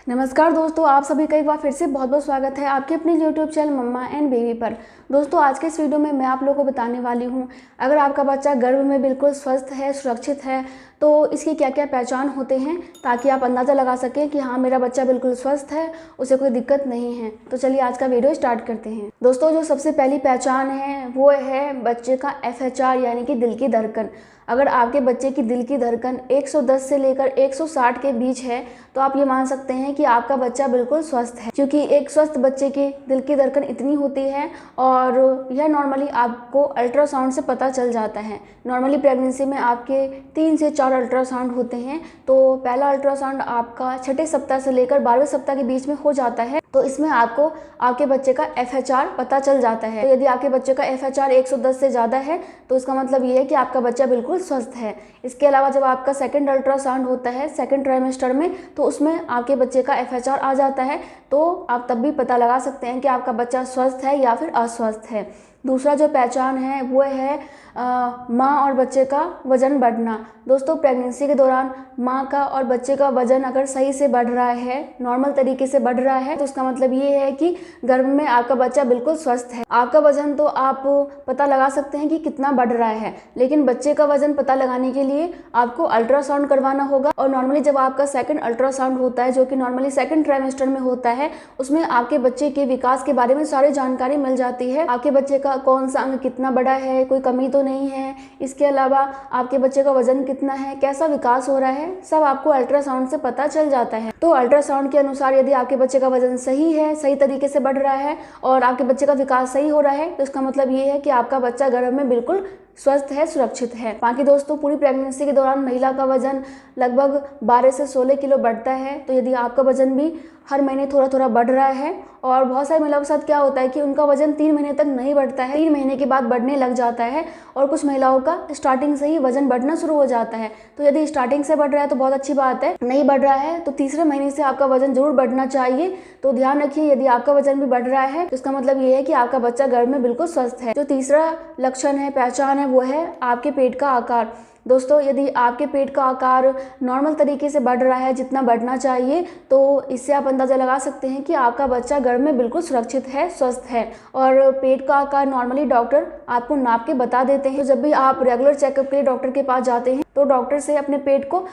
नमस्कार दोस्तों, आप सभी का एक बार फिर से बहुत बहुत स्वागत है आपके अपने YouTube channel mamma and baby पर। दोस्तों, आज के इस वीडियो में मैं आप लोगों को बताने वाली हूं, अगर आपका बच्चा गर्भ में बिल्कुल स्वस्थ है, सुरक्षित है, तो इसकी क्या क्या पहचान होते हैं, ताकि आप अंदाज़ा लगा सकें कि हाँ, मेरा बच्चा बिल्कुल स्वस्थ है, उसे कोई दिक्कत नहीं है। तो चलिए आज का वीडियो स्टार्ट करते हैं। दोस्तों, जो सबसे पहली पहचान है वो है बच्चे का FHR यानी कि दिल की धड़कन। अगर आपके बच्चे की दिल की धड़कन 110 से लेकर 160 के बीच है तो आप ये मान सकते हैं कि आपका बच्चा बिल्कुल स्वस्थ है, क्योंकि एक स्वस्थ बच्चे की दिल की धड़कन इतनी होती है और यह नॉर्मली आपको अल्ट्रासाउंड से पता चल जाता है। नॉर्मली प्रेगनेंसी में आपके 3 से 4 अल्ट्रासाउंड होते हैं। तो पहला अल्ट्रासाउंड आपका 6ठे सप्ताह से लेकर 12वें सप्ताह के बीच में हो जाता है, तो इसमें आपको आपके बच्चे का FHR पता चल जाता है। तो यदि आपके बच्चे का FHR 110 से ज़्यादा है तो इसका मतलब ये है कि आपका बच्चा बिल्कुल स्वस्थ है। इसके अलावा जब आपका सेकंड अल्ट्रासाउंड होता है सेकंड ट्राइमेस्टर में, तो उसमें आपके बच्चे का FHR आ जाता है, तो आप तब भी पता लगा सकते हैं कि आपका बच्चा स्वस्थ है या फिर अस्वस्थ है। दूसरा जो पहचान है वो है माँ और बच्चे का वज़न बढ़ना। दोस्तों, प्रेगनेंसी के दौरान माँ का और बच्चे का वज़न अगर सही से बढ़ रहा है, नॉर्मल तरीके से बढ़ रहा है, तो उसका मतलब ये है कि गर्भ में आपका बच्चा बिल्कुल स्वस्थ है। आपका वज़न तो आप पता लगा सकते हैं कि कितना बढ़ रहा है, लेकिन बच्चे का वज़न पता लगाने के लिए आपको अल्ट्रासाउंड करवाना होगा। और नॉर्मली जब आपका सेकंड अल्ट्रासाउंड होता है, जो कि नॉर्मली सेकंड ट्राइमेस्टर में होता है, उसमें आपके बच्चे के विकास के बारे में सारी जानकारी मिल जाती है। आपके बच्चे का कौन सा अंग कितना बड़ा है, कोई कमी तो नहीं है, इसके अलावा आपके बच्चे का वजन कितना है, कैसा विकास हो रहा है, सब आपको अल्ट्रासाउंड से पता चल जाता है। तो अल्ट्रासाउंड के अनुसार यदि आपके बच्चे का वजन सही है, सही तरीके से बढ़ रहा है और आपके बच्चे का विकास सही हो रहा है, तो इसका मतलब ये है कि आपका बच्चा गर्भ में बिल्कुल स्वस्थ है, सुरक्षित है। बाकी दोस्तों, पूरी प्रेगनेंसी के दौरान महिला का वजन लगभग 12 से 16 किलो बढ़ता है। तो यदि आपका वजन भी हर महीने थोड़ा थोड़ा बढ़ रहा है, और बहुत सारी महिलाओं के साथ क्या होता है कि उनका वजन 3 महीने तक नहीं बढ़ता है, 3 महीने के बाद बढ़ने लग जाता है, और कुछ महिलाओं का स्टार्टिंग से ही वजन बढ़ना शुरू हो जाता है। तो यदि स्टार्टिंग से बढ़ रहा है तो बहुत अच्छी बात है, नहीं बढ़ रहा है तो तीसरे महीने से आपका वजन जरूर बढ़ना चाहिए। तो ध्यान रखिए, यदि आपका वजन भी बढ़ रहा है तो इसका मतलब ये है कि आपका बच्चा गर्भ में बिल्कुल स्वस्थ है। जो तीसरा लक्षण है, पहचान है, वो है आपके पेट का आकार। दोस्तों, यदि आपके पेट का आकार नॉर्मल तरीके से बढ़ रहा है, जितना बढ़ना चाहिए, तो इससे आप अंदाज़ा लगा सकते हैं कि आपका बच्चा गर्भ में बिल्कुल सुरक्षित है, स्वस्थ है। और पेट का आकार नॉर्मली डॉक्टर आपको नाप के बता देते हैं। तो जब भी आप रेगुलर चेकअप के लिए डॉक्टर के पास जाते हैं तो डॉक्टर से अपने पेट को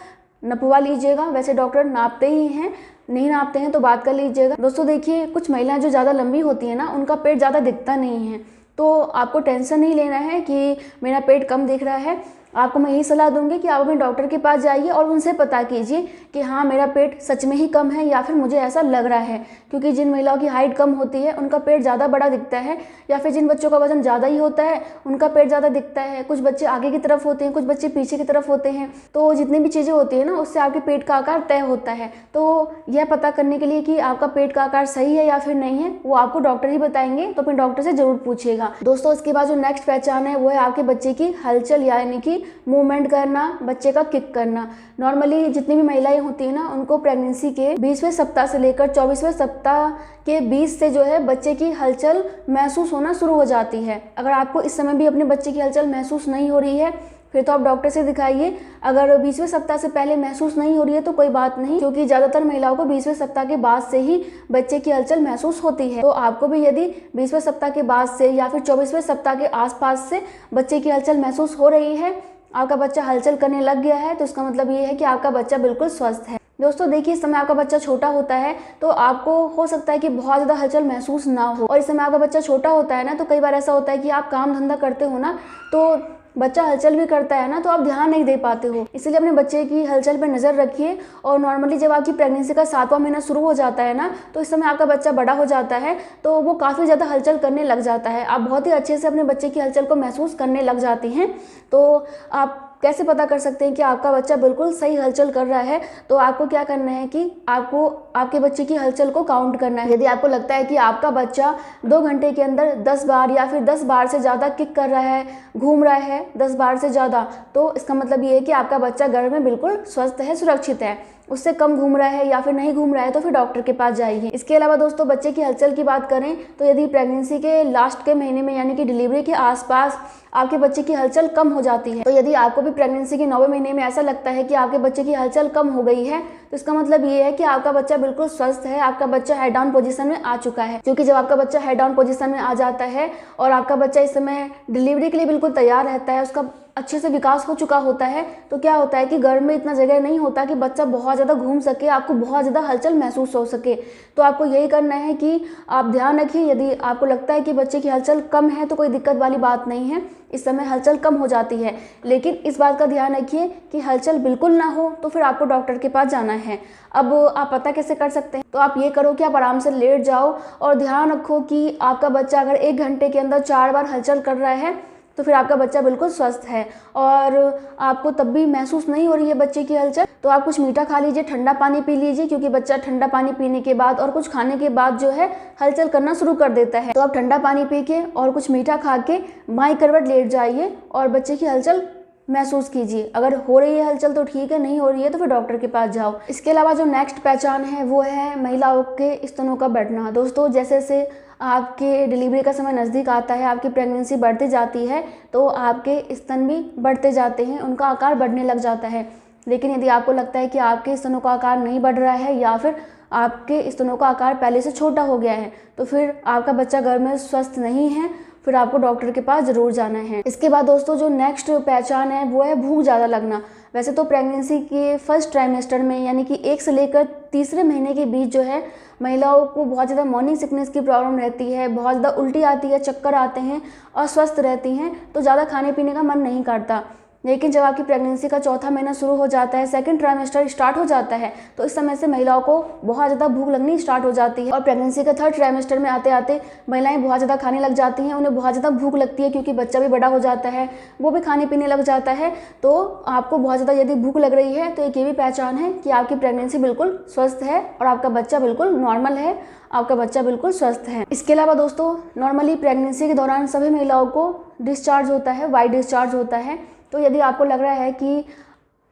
नपवा लीजिएगा। वैसे डॉक्टर नापते ही हैं, नहीं नापते हैं तो बात कर लीजिएगा। दोस्तों देखिए, कुछ महिलाएं जो ज़्यादा लंबी होती हैं ना, उनका पेट ज़्यादा दिखता नहीं है, तो आपको टेंशन नहीं लेना है कि मेरा पेट कम दिख रहा है। आपको मैं यही सलाह दूंगी कि आप अपने डॉक्टर के पास जाइए और उनसे पता कीजिए कि हाँ, मेरा पेट सच में ही कम है या फिर मुझे ऐसा लग रहा है। क्योंकि जिन महिलाओं की हाइट कम होती है उनका पेट ज़्यादा बड़ा दिखता है, या फिर जिन बच्चों का वजन ज़्यादा ही होता है उनका पेट ज़्यादा दिखता है। कुछ बच्चे आगे की तरफ होते हैं, कुछ बच्चे पीछे की तरफ होते हैं। तो जितनी भी चीज़ें होती है ना, उससे आपके पेट का आकार तय होता है। तो यह पता करने के लिए कि आपका पेट का आकार सही है या फिर नहीं है, वो आपको डॉक्टर ही बताएंगे, तो अपने डॉक्टर से जरूर पूछिएगा। दोस्तों, इसके बाद जो नेक्स्ट पहचान है वो है आपके बच्चे की हलचल यानी कि मूवमेंट करना, बच्चे का किक करना। नॉर्मली जितनी भी महिलाएं होती है ना, उनको प्रेगनेंसी के 20वें सप्ताह से लेकर 24वें सप्ताह के बीच से जो है बच्चे की हलचल महसूस होना शुरू हो जाती है। अगर आपको इस समय भी अपने बच्चे की हलचल महसूस नहीं हो रही है फिर तो आप डॉक्टर से दिखाइए। अगर 20वें सप्ताह से पहले महसूस नहीं हो रही है तो कोई बात नहीं, क्योंकि ज़्यादातर महिलाओं को 20वें सप्ताह के बाद से ही बच्चे की हलचल महसूस होती है। तो आपको भी यदि 20वें सप्ताह के बाद से या फिर 24वें सप्ताह के आसपास से बच्चे की हलचल महसूस हो रही है, आपका बच्चा हलचल करने लग गया है, तो इसका मतलब ये है कि आपका बच्चा बिल्कुल स्वस्थ है। दोस्तों देखिए, इस समय आपका बच्चा छोटा होता है तो आपको हो सकता है कि बहुत ज़्यादा हलचल महसूस ना हो, और इस समय आपका बच्चा छोटा होता है ना, तो कई बार ऐसा होता है कि आप काम धंधा करते हो ना, तो बच्चा हलचल भी करता है ना, तो आप ध्यान नहीं दे पाते हो। इसलिए अपने बच्चे की हलचल पर नज़र रखिए। और नॉर्मली जब आपकी प्रेगनेंसी का 7वां महीना शुरू हो जाता है ना, तो इस समय आपका बच्चा बड़ा हो जाता है, तो वो काफ़ी ज़्यादा हलचल करने लग जाता है। आप बहुत ही अच्छे से अपने बच्चे की हलचल को महसूस करने लग जाती हैं। तो आप कैसे पता कर सकते हैं कि आपका बच्चा बिल्कुल सही हलचल कर रहा है? तो आपको क्या करना है कि आपको आपके बच्चे की हलचल को काउंट करना है। यदि आपको लगता है कि आपका बच्चा 2 घंटे के अंदर 10 बार या फिर 10 बार से ज़्यादा किक कर रहा है, घूम रहा है 10 बार से ज़्यादा, तो इसका मतलब ये है कि आपका बच्चा गर्भ में बिल्कुल स्वस्थ है, सुरक्षित है। उससे कम घूम रहा है या फिर नहीं घूम रहा है तो फिर डॉक्टर के पास जाइए। इसके अलावा दोस्तों बच्चे की हलचल की बात करें तो यदि प्रेगनेंसी के लास्ट के महीने में यानी कि डिलीवरी के आसपास आपके बच्चे की हलचल कम हो जाती है, तो यदि आपको भी प्रेगनेंसी के 9वें महीने में ऐसा लगता है कि आपके बच्चे की हलचल कम हो गई है, तो इसका मतलब ये है कि आपका बच्चा बिल्कुल स्वस्थ है, आपका बच्चा हेड डाउन पोजीशन में आ चुका है। क्योंकि जब आपका बच्चा हेड डाउन पोजीशन में आ जाता है और आपका बच्चा इस समय डिलीवरी के लिए बिल्कुल तैयार रहता है, उसका अच्छे से विकास हो चुका होता है, तो क्या होता है कि घर में इतना जगह नहीं होता कि बच्चा बहुत ज़्यादा घूम सके, आपको बहुत ज़्यादा हलचल महसूस हो सके। तो आपको यही करना है कि आप ध्यान रखिए, यदि आपको लगता है कि बच्चे की हलचल कम है तो कोई दिक्कत वाली बात नहीं है, इस समय हलचल कम हो जाती है, लेकिन इस बात का ध्यान रखिए कि हलचल बिल्कुल ना हो तो फिर आपको डॉक्टर के पास जाना है। अब आप पता कैसे कर सकते हैं, तो आप ये करो कि आप आराम से लेट जाओ और ध्यान रखो कि आपका बच्चा अगर 1 घंटे के अंदर 4 बार हलचल कर रहा है तो फिर आपका बच्चा बिल्कुल स्वस्थ है। और आपको तब भी महसूस नहीं हो रही है बच्चे की हलचल, तो आप कुछ मीठा खा लीजिए, ठंडा पानी पी लीजिए, क्योंकि बच्चा ठंडा पानी पीने के बाद और कुछ खाने के बाद जो है हलचल करना शुरू कर देता है। तो आप ठंडा पानी पी के और कुछ मीठा खा के बाईं करवट लेट जाइए और बच्चे की हलचल महसूस कीजिए। अगर हो रही है हलचल तो ठीक है, नहीं हो रही है तो फिर डॉक्टर के पास जाओ। इसके अलावा जो नेक्स्ट पहचान है वो है महिलाओं के स्तनों का बढ़ना। दोस्तों जैसे जैसे आपके डिलीवरी का समय नज़दीक आता है, आपकी प्रेगनेंसी बढ़ती जाती है, तो आपके स्तन भी बढ़ते जाते हैं, उनका आकार बढ़ने लग जाता है। लेकिन यदि आपको लगता है कि आपके स्तनों का आकार नहीं बढ़ रहा है या फिर आपके स्तनों का आकार पहले से छोटा हो गया है, तो फिर आपका बच्चा घर में स्वस्थ नहीं है, फिर आपको डॉक्टर के पास ज़रूर जाना है। इसके बाद दोस्तों जो नेक्स्ट पहचान है वो है भूख ज़्यादा लगना। वैसे तो प्रेगनेंसी के फर्स्ट ट्राइमेस्टर में यानी कि 1 से लेकर तीसरे महीने के बीच जो है महिलाओं को बहुत ज़्यादा मॉर्निंग सिकनेस की प्रॉब्लम रहती है, बहुत ज़्यादा उल्टी आती है, चक्कर आते हैं, अस्वस्थ रहती हैं, तो ज़्यादा खाने पीने का मन नहीं करता। लेकिन जब आपकी प्रेगनेंसी का चौथा महीना शुरू हो जाता है, सेकंड ट्राइमेस्टर स्टार्ट हो जाता है, तो इस समय से महिलाओं को बहुत ज़्यादा भूख लगनी स्टार्ट हो जाती है। और प्रेगनेंसी के थर्ड ट्राइमेस्टर में आते आते महिलाएं बहुत ज़्यादा खाने लग जाती हैं, उन्हें बहुत ज़्यादा भूख लगती है, क्योंकि बच्चा भी बड़ा हो जाता है, वो भी खाने पीने लग जाता है। तो आपको बहुत ज़्यादा यदि भूख लग रही है तो एक ये भी पहचान है कि आपकी प्रेगनेंसी बिल्कुल स्वस्थ है और आपका बच्चा बिल्कुल नॉर्मल है, आपका बच्चा बिल्कुल स्वस्थ है। इसके अलावा दोस्तों नॉर्मली प्रेगनेंसी के दौरान सभी महिलाओं को डिस्चार्ज होता है, वाइट डिस्चार्ज होता है। तो यदि आपको लग रहा है कि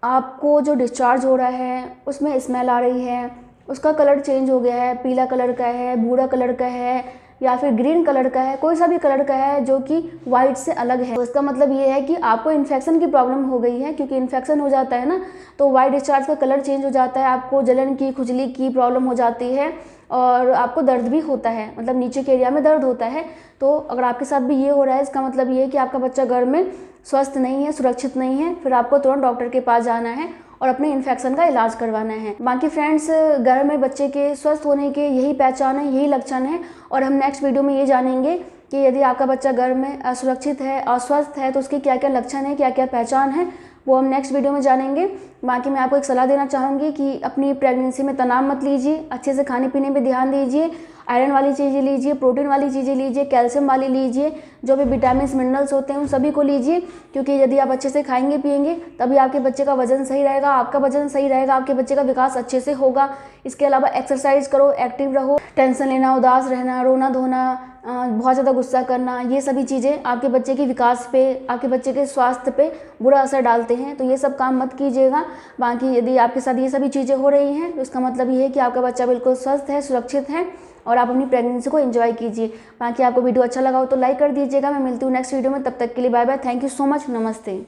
आपको जो डिस्चार्ज हो रहा है उसमें स्मेल आ रही है, उसका कलर चेंज हो गया है, पीला कलर का है, भूरा कलर का है या फिर ग्रीन कलर का है, कोई सा भी कलर का है जो कि वाइट से अलग है, तो इसका मतलब ये है कि आपको इन्फेक्शन की प्रॉब्लम हो गई है। क्योंकि इन्फेक्शन हो जाता है ना, तो वाइट डिस्चार्ज का कलर चेंज हो जाता है, आपको जलन की, खुजली की प्रॉब्लम हो जाती है और आपको दर्द भी होता है, मतलब नीचे के एरिया में दर्द होता है। तो अगर आपके साथ भी ये हो रहा है, इसका मतलब ये है कि आपका बच्चा घर में स्वस्थ नहीं है, सुरक्षित नहीं है, फिर आपको तुरंत डॉक्टर के पास जाना है और अपने इन्फेक्शन का इलाज करवाना है। बाकी फ्रेंड्स घर में बच्चे के स्वस्थ होने के यही पहचान है, यही लक्षण है। और हम नेक्स्ट वीडियो में ये जानेंगे कि यदि आपका बच्चा घर में असुरक्षित है, अस्वस्थ है, तो उसके क्या क्या लक्षण है, क्या क्या पहचान है, वो हम नेक्स्ट वीडियो में जानेंगे। बाकी मैं आपको एक सलाह देना चाहूँगी कि अपनी प्रेगनेंसी में तनाव मत लीजिए, अच्छे से खाने पीने पे ध्यान दीजिए, आयरन वाली चीज़ें लीजिए, प्रोटीन वाली चीज़ें लीजिए, कैल्शियम वाली लीजिए, जो भी विटामिन मिनरल्स होते हैं उन सभी को लीजिए। क्योंकि यदि आप अच्छे से खाएंगे पिएंगे तभी आपके बच्चे का वजन सही रहेगा, आपका वजन सही रहेगा, आपके बच्चे का विकास अच्छे से होगा। इसके अलावा एक्सरसाइज करो, एक्टिव रहो। टेंशन लेना, उदास रहना, रोना धोना, बहुत ज़्यादा गुस्सा करना, ये सभी चीज़ें आपके बच्चे के विकास पे, आपके बच्चे के स्वास्थ्य पे बुरा असर डालते हैं, तो ये सब काम मत कीजिएगा। बाकी यदि आपके साथ ये सभी चीज़ें हो रही हैं तो इसका मतलब ये है कि आपका बच्चा बिल्कुल स्वस्थ है, सुरक्षित है और आप अपनी प्रेगनेंसी को एंजॉय कीजिए। बाकी आपको वीडियो अच्छा लगा हो तो लाइक कर दीजिएगा। मैं मिलती हूँ नेक्स्ट वीडियो में, तब तक के लिए bye bye, thank you so much, नमस्ते।